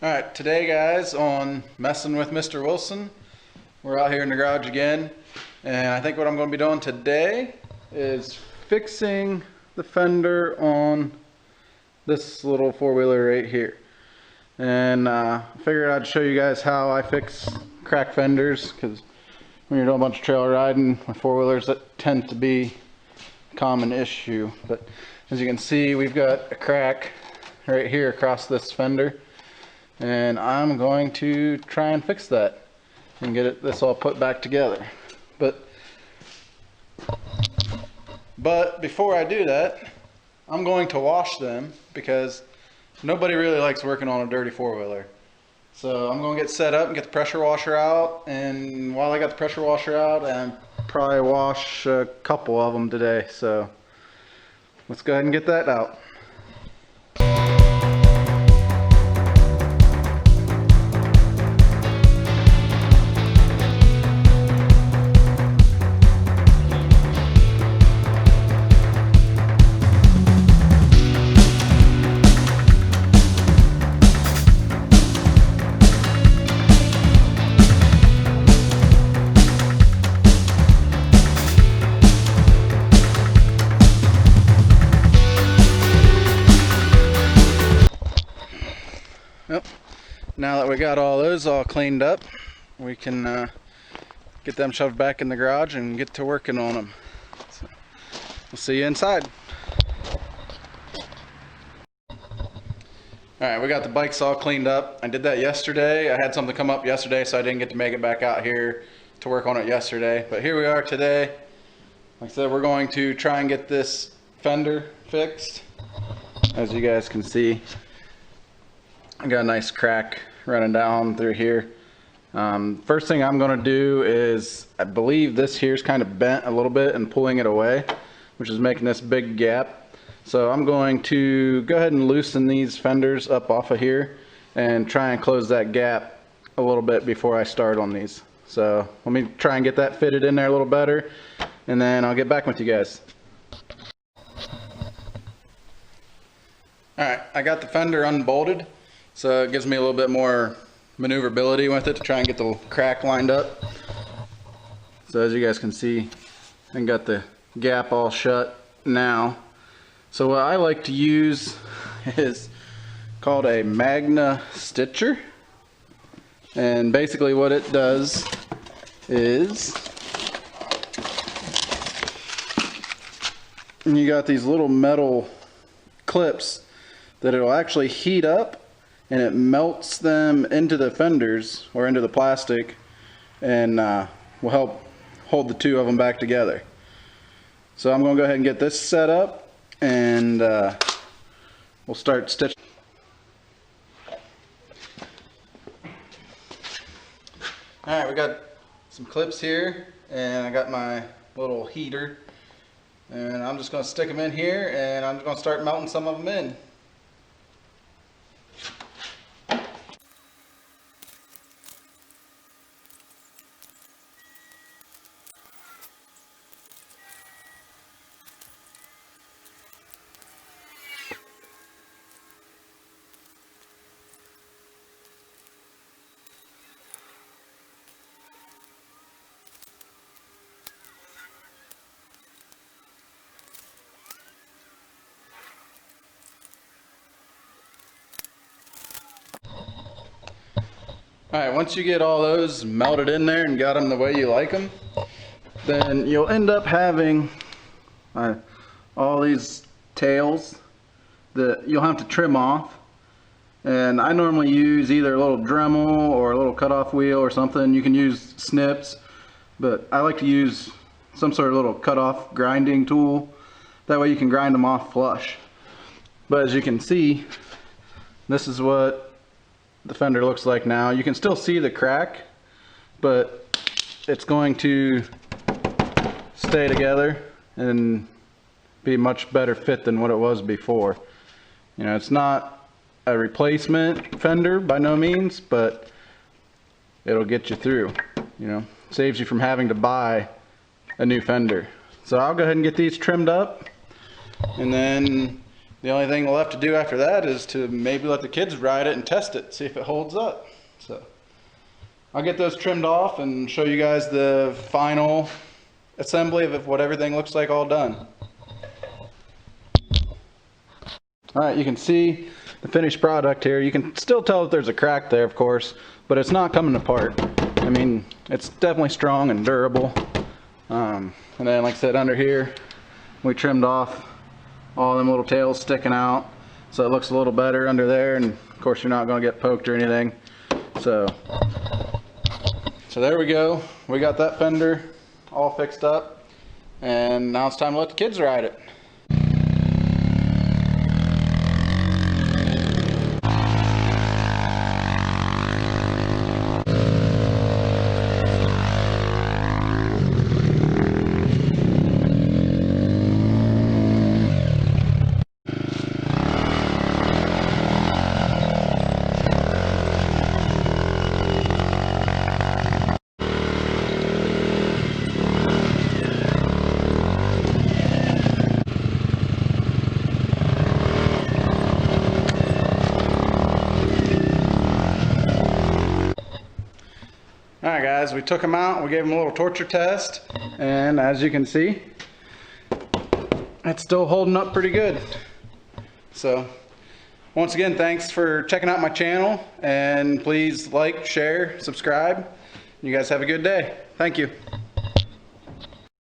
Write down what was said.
Alright, today guys on Messing with Mr. Wilson, we're out here in the garage again, and I think what I'm going to be doing today is fixing the fender on this little four-wheeler right here. And I figured I'd show you guys how I fix cracked fenders, because when you're doing a bunch of trail riding with four-wheelers, that tends to be a common issue. But as you can see, we've got a crack right here across this fender. And I'm going to try and fix that and get this all put back together. But before I do that, I'm going to wash them because nobody really likes working on a dirty four-wheeler. So I'm going to get set up and get the pressure washer out. And while I got the pressure washer out, I'll probably wash a couple of them today. So let's go ahead and get that out. Yep. Now that we got all those all cleaned up, we can get them shoved back in the garage and get to working on them. So, we'll see you inside. Alright, we got the bikes all cleaned up. I did that yesterday. I had something come up yesterday, so I didn't get to make it back out here to work on it yesterday. But here we are today. Like I said, we're going to try and get this fender fixed. As you guys can see, I got a nice crack running down through here. First thing I'm going to do is, I believe this here's kind of bent a little bit and pulling it away, which is making this big gap. So I'm going to go ahead and loosen these fenders up off of here and try and close that gap a little bit before I start on these. So let me try and get that fitted in there a little better, and then I'll get back with you guys. Alright, I got the fender unbolted. So it gives me a little bit more maneuverability with it to try and get the crack lined up. So as you guys can see, I got the gap all shut now. So what I like to use is called a Magna Stitcher. And basically what it does is, you got these little metal clips that it'll actually heat up, and it melts them into the fenders or into the plastic, and will help hold the two of them back together. So I'm going to go ahead and get this set up, and we'll start stitching. Alright, we got some clips here, and I got my little heater, and I'm just going to stick them in here, and I'm just going to start melting some of them in. Alright, once you get all those melted in there and got them the way you like them, then you'll end up having all these tails that you'll have to trim off. And I normally use either a little Dremel or a little cutoff wheel or something. You can use snips, but I like to use some sort of little cutoff grinding tool. That way you can grind them off flush. But as you can see, this is what the fender looks like now. You can still see the crack, but it's going to stay together and be much better fit than what it was before. You know, it's not a replacement fender by no means, but it'll get you through. You know, saves you from having to buy a new fender. So I'll go ahead and get these trimmed up, and then The only thing we'll have to do after that is to maybe let the kids ride it and test it, see if it holds up. So I'll get those trimmed off and show you guys the final assembly of what everything looks like all done. Alright, you can see the finished product here. You can still tell that there's a crack there, of course, but it's not coming apart. I mean, it's definitely strong and durable. And then, like I said, under here, we trimmed off all them little tails sticking out, so it looks a little better under there, and of course you're not going to get poked or anything. So there we go. We got that fender all fixed up, and now it's time to let the kids ride it. Alright guys, we took them out, we gave them a little torture test, and as you can see, it's still holding up pretty good. So, once again, thanks for checking out my channel, and please like, share, subscribe. You guys have a good day. Thank you.